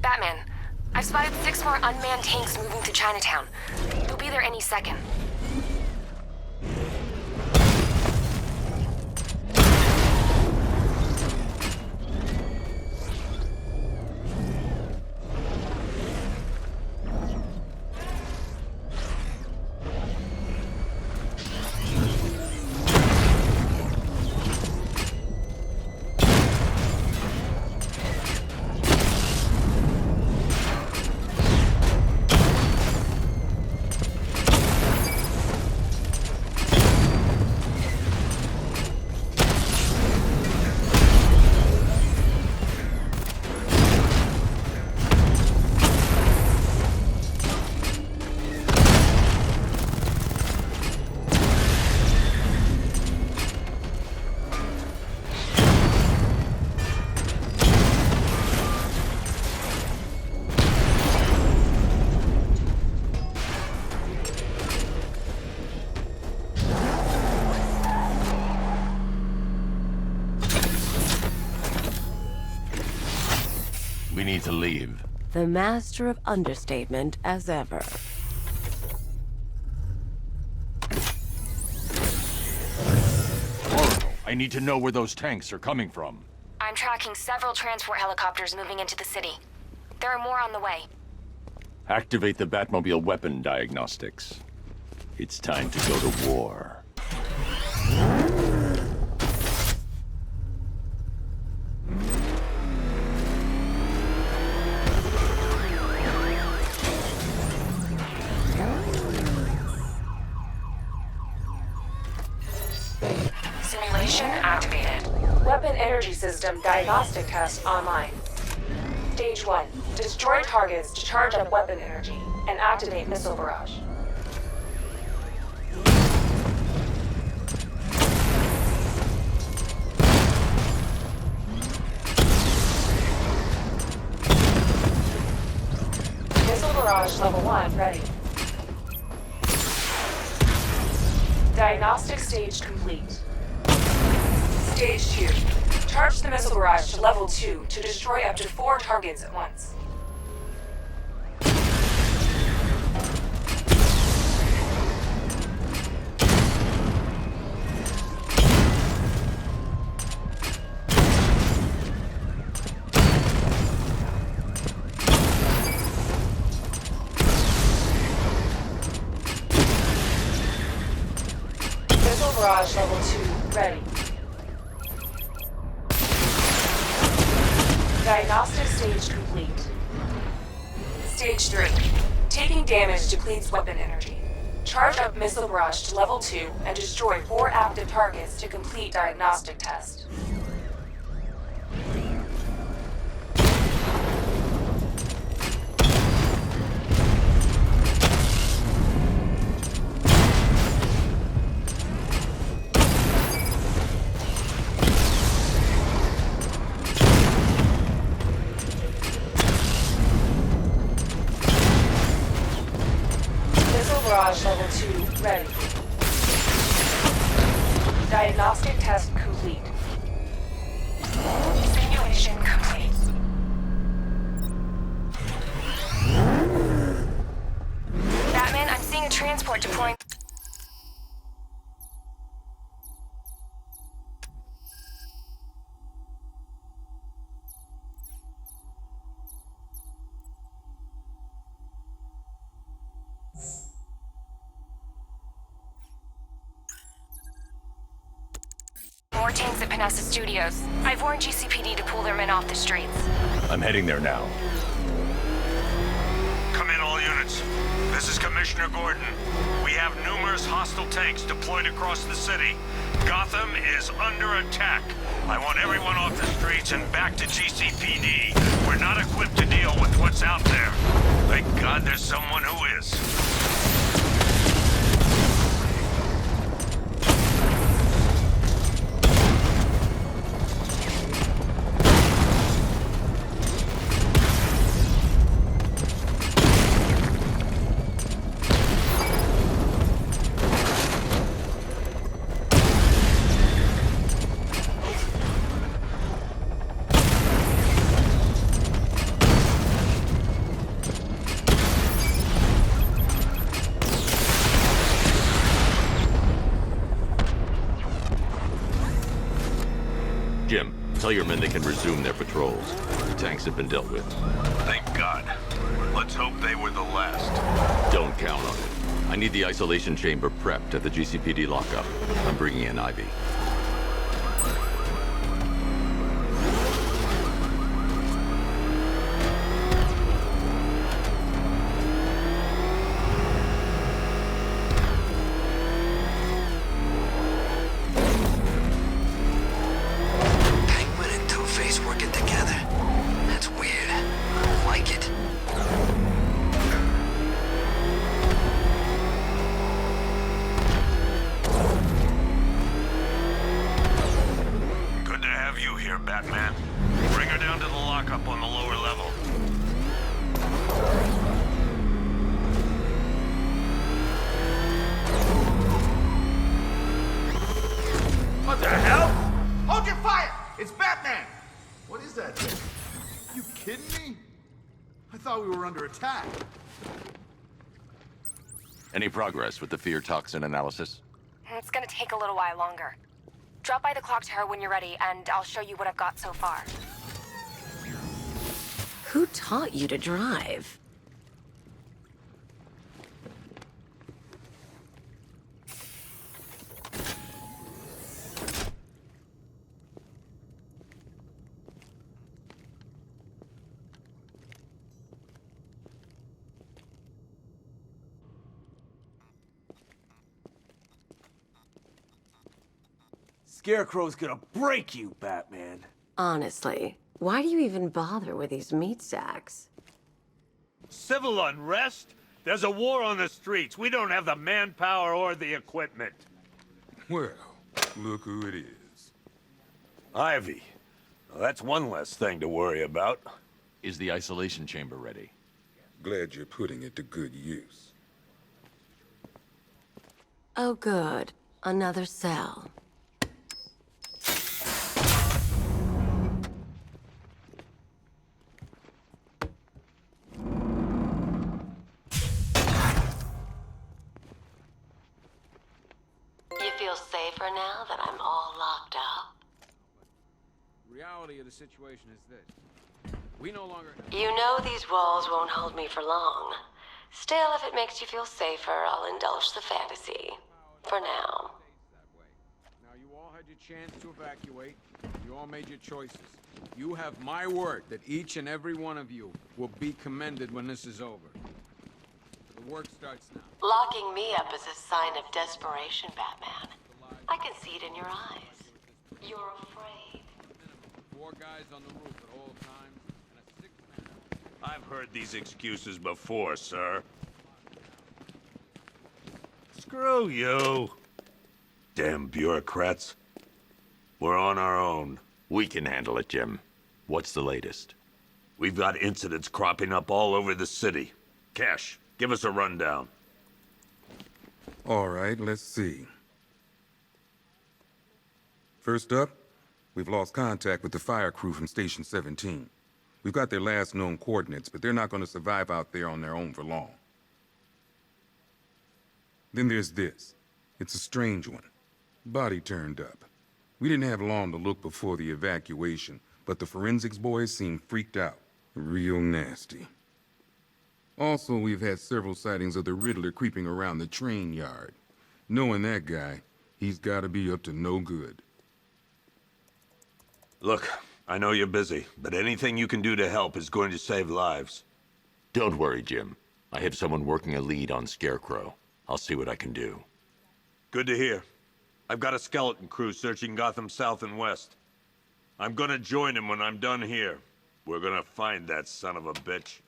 Batman, I've spotted 6 more unmanned tanks moving to Chinatown. They'll be there any second. We need to leave. The master of understatement as ever. Oracle, I need to know where those tanks are coming from. I'm tracking several transport helicopters moving into the city. There are more on the way. Activate the Batmobile weapon diagnostics. It's time to go to war. Simulation activated. Weapon energy system diagnostic test online. Stage 1. Destroy targets to charge up weapon energy and activate missile barrage. Missile barrage level 1 ready. Diagnostic stage complete. Stage 2. Charge the missile barrage to level 2 to destroy up to 4 targets at once. Missile barrage level 2 ready. Diagnostic stage complete. Stage 3. Taking damage depletes weapon energy. Charge up missile barrage to level 2 and destroy 4 active targets to complete diagnostic test. Barrage level 2 ready. Diagnostic test complete. Simulation complete. Batman, I'm seeing a transport deploying. More tanks at Panessa Studios. I've warned GCPD to pull their men off the streets. I'm heading there now. Come in, all units. This is Commissioner Gordon. We have numerous hostile tanks deployed across the city. Gotham is under attack. I want everyone off the streets and back to GCPD. We're not equipped to deal with what's out there. Thank God there's someone who is. Tell your men they can resume their patrols. The tanks have been dealt with. Thank God. Let's hope they were the last. Don't count on it. I need the isolation chamber prepped at the GCPD lockup. I'm bringing in Ivy. Batman. Bring her down to the lockup on the lower level. What the hell? Hold your fire! It's Batman! What is that thing? You kidding me? I thought we were under attack. Any progress with the fear toxin analysis? It's gonna take a little while longer. Drop by the clock tower when you're ready, and I'll show you what I've got so far. Who taught you to drive? Scarecrow's gonna break you, Batman. Honestly, why do you even bother with these meat sacks? Civil unrest? There's a war on the streets. We don't have the manpower or the equipment. Well, look who it is. Ivy. Well, that's one less thing to worry about. Is the isolation chamber ready? Glad you're putting it to good use. Oh good, another cell. You feel safer now that I'm all locked up? Reality of the situation is this. We no longer... You know these walls won't hold me for long. Still, if it makes you feel safer, I'll indulge the fantasy. For now. Now, you all had your chance to evacuate. You all made your choices. You have my word that each and every one of you will be commended when this is over. The work starts now. Locking me up is a sign of desperation, Batman. I can see it in your eyes. You're afraid. 4 guys on the roof at all times, and a 6-man... I've heard these excuses before, sir. Screw you. Damn bureaucrats. We're on our own. We can handle it, Jim. What's the latest? We've got incidents cropping up all over the city. Cash, give us a rundown. All right, let's see. First up, we've lost contact with the fire crew from Station 17. We've got their last known coordinates, but they're not going to survive out there on their own for long. Then there's this. It's a strange one. Body turned up. We didn't have long to look before the evacuation, but the forensics boys seemed freaked out. Real nasty. Also, we've had several sightings of the Riddler creeping around the train yard. Knowing that guy, he's gotta be up to no good. Look, I know you're busy, but anything you can do to help is going to save lives. Don't worry, Jim. I have someone working a lead on Scarecrow. I'll see what I can do. Good to hear. I've got a skeleton crew searching Gotham South and West. I'm gonna join him when I'm done here. We're gonna find that son of a bitch.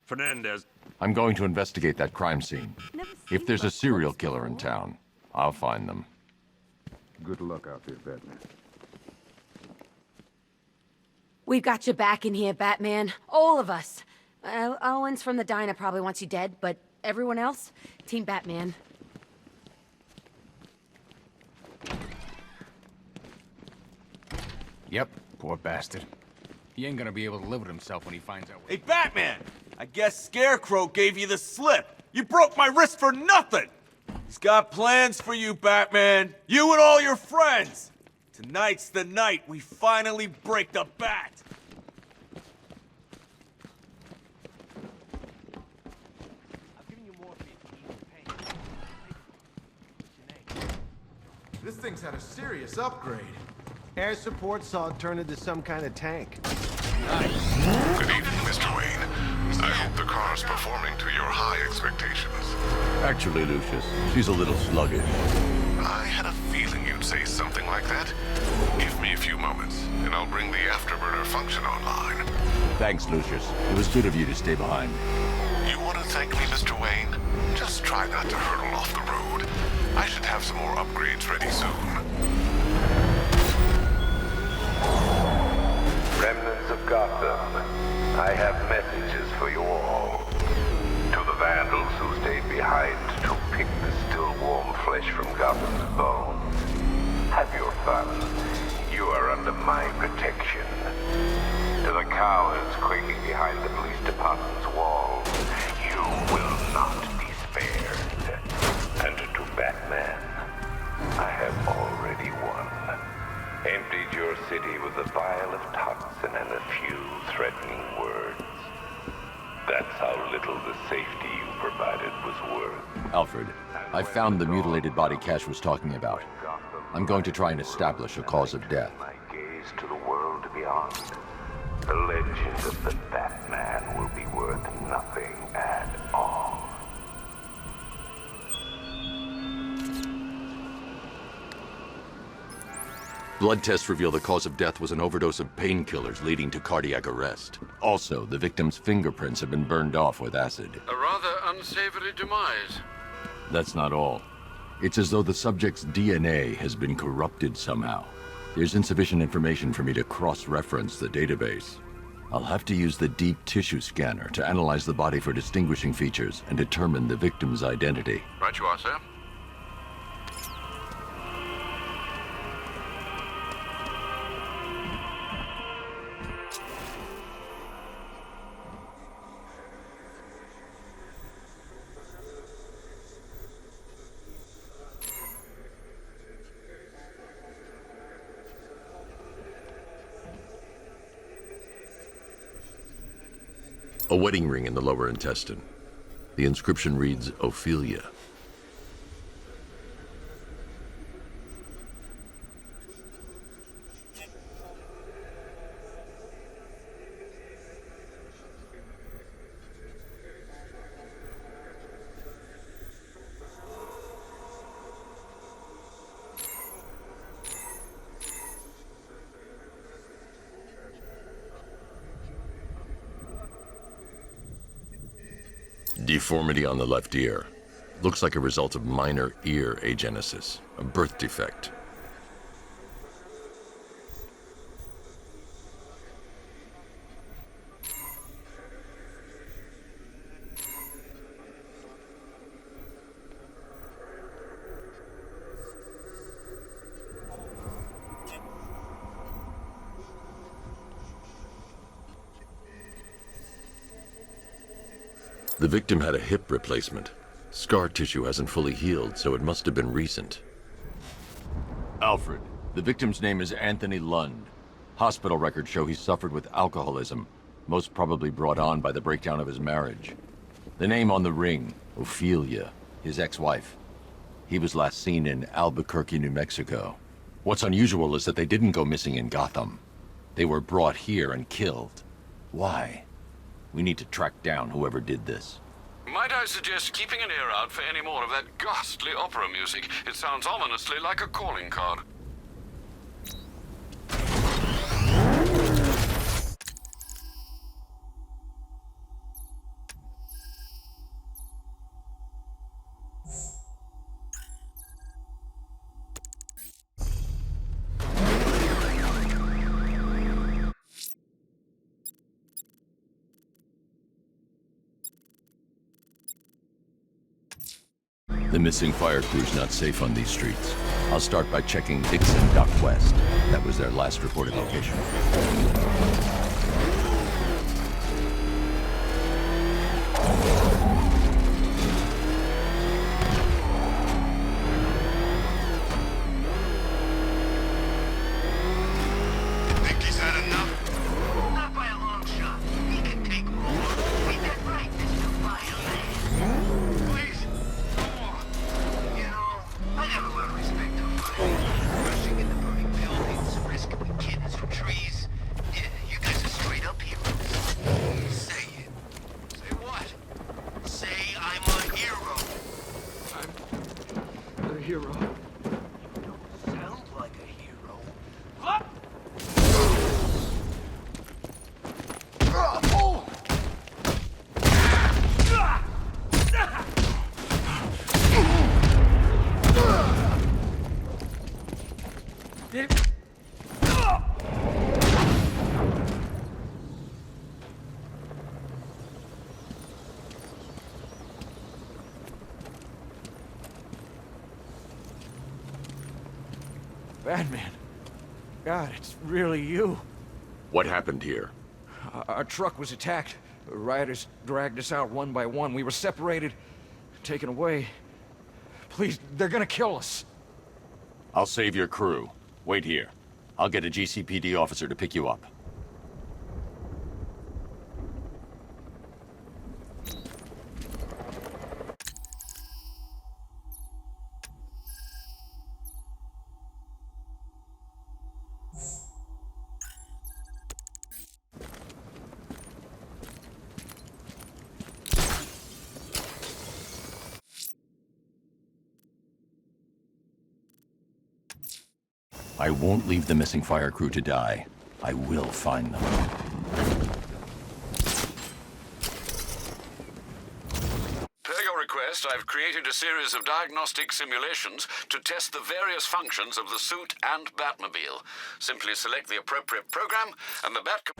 Fernandez. I'm going to investigate that crime scene. If there's a serial killer in town, I'll find them. Good luck out there, Batman. We've got your back in here, Batman. All of us. Owens from the diner probably wants you dead, but everyone else? Team Batman. Yep, poor bastard. He ain't gonna be able to live with himself when he finds out. Hey, Batman! I guess Scarecrow gave you the slip. You broke my wrist for nothing! He's got plans for you, Batman. You and all your friends. Tonight's the night we finally break the bat. This thing's had a serious upgrade. Air support saw it turn into some kind of tank. Good evening, Mr. Wayne. I hope the car's performing to your high expectations. Actually, Lucius, she's a little sluggish. I had a feeling you'd say something like that. Give me a few moments, and I'll bring the afterburner function online. Thanks, Lucius. It was good of you to stay behind. You want to thank me, Mr. Wayne? Just try not to hurtle off the road. I should have some more upgrades ready soon. Remnants of Gotham, I have messages for you all. To the vandals who stayed behind to pick the still warm flesh from Gotham's bones. Have your fun. You are under my protection. To the cowards quaking behind the police department's walls, you will not be spared. And to Batman, I have already won. Emptied your city with a vial of toxin and a few threatening words. That's how little the safety you provided was worth. Alfred, I found the mutilated body Cash was talking about. I'm going to try and establish a cause of death. My gaze to the world beyond. The legend of the Batman will be worth nothing at all. Blood tests reveal the cause of death was an overdose of painkillers leading to cardiac arrest. Also, the victim's fingerprints have been burned off with acid. A rather unsavory demise. That's not all. It's as though the subject's DNA has been corrupted somehow. There's insufficient information for me to cross-reference the database. I'll have to use the deep tissue scanner to analyze the body for distinguishing features and determine the victim's identity. Right you are, sir. A wedding ring in the lower intestine. The inscription reads, Ophelia. Deformity on the left ear. Looks like a result of minor ear agenesis, a birth defect. The victim had a hip replacement. Scar tissue hasn't fully healed, so it must have been recent. Alfred, the victim's name is Anthony Lund. Hospital records show he suffered with alcoholism, most probably brought on by the breakdown of his marriage. The name on the ring, Ophelia, his ex-wife. He was last seen in Albuquerque, New Mexico. What's unusual is that they didn't go missing in Gotham. They were brought here and killed. Why? We need to track down whoever did this. Might I suggest keeping an ear out for any more of that ghastly opera music? It sounds ominously like a calling card. The missing fire crew's not safe on these streets. I'll start by checking Dixon Dock West. That was their last reported location. Think he's had enough? Not by a long shot. He can take more. Ain't that right, Mr. Violent? Please, go on. You know, I have a lot of respect for you. Rushing into burning buildings, risking the kittens for trees. Yeah, you guys are straight up heroes. Say it. Say what? Say I'm a hero. I'm a hero. Sound like a hero. What? Batman. God, it's really you. What happened here? Our truck was attacked. Rioters dragged us out one by one. We were separated, taken away. Please, they're gonna kill us. I'll save your crew. Wait here. I'll get a GCPD officer to pick you up. I won't leave the missing fire crew to die. I will find them. Per your request, I've created a series of diagnostic simulations to test the various functions of the suit and Batmobile. Simply select the appropriate program, and the Bat...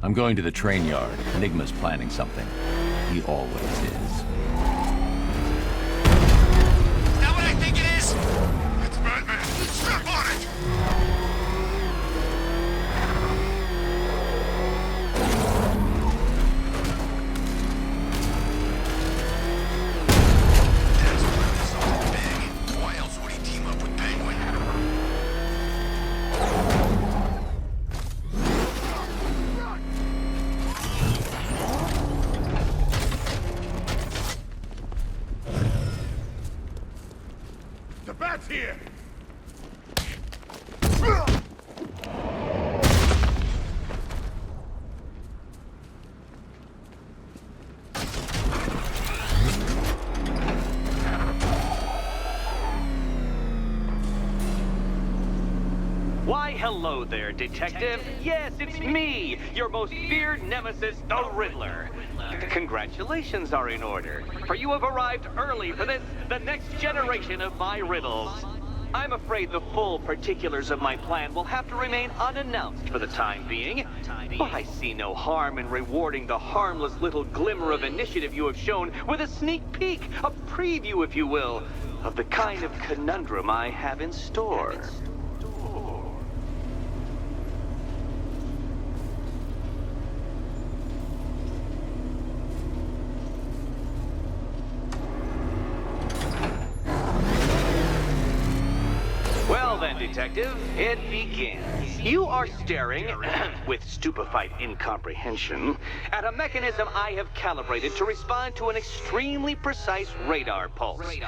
I'm going to the train yard. Enigma's planning something. He always is. Is that what I think it is? It's Batman. Step on it! That's why this something big. Why else would he team up with Penguin? The Bat's here! Why, hello there, Detective. Yes, it's me, your most feared nemesis, the Riddler. Congratulations are in order, for you have arrived early for this, the next generation of my riddles. I'm afraid the full particulars of my plan will have to remain unannounced for the time being, but I see no harm in rewarding the harmless little glimmer of initiative you have shown with a sneak peek, a preview, if you will, of the kind of conundrum I have in store. Well then, Detective, it begins. You are staring, with stupefied incomprehension, at a mechanism I have calibrated to respond to an extremely precise radar pulse.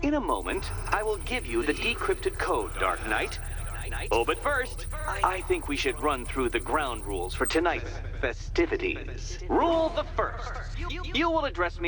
In a moment, I will give you the decrypted code, Dark Knight. Oh, but first, I think we should run through the ground rules for tonight's festivities. Rule the first. You will address me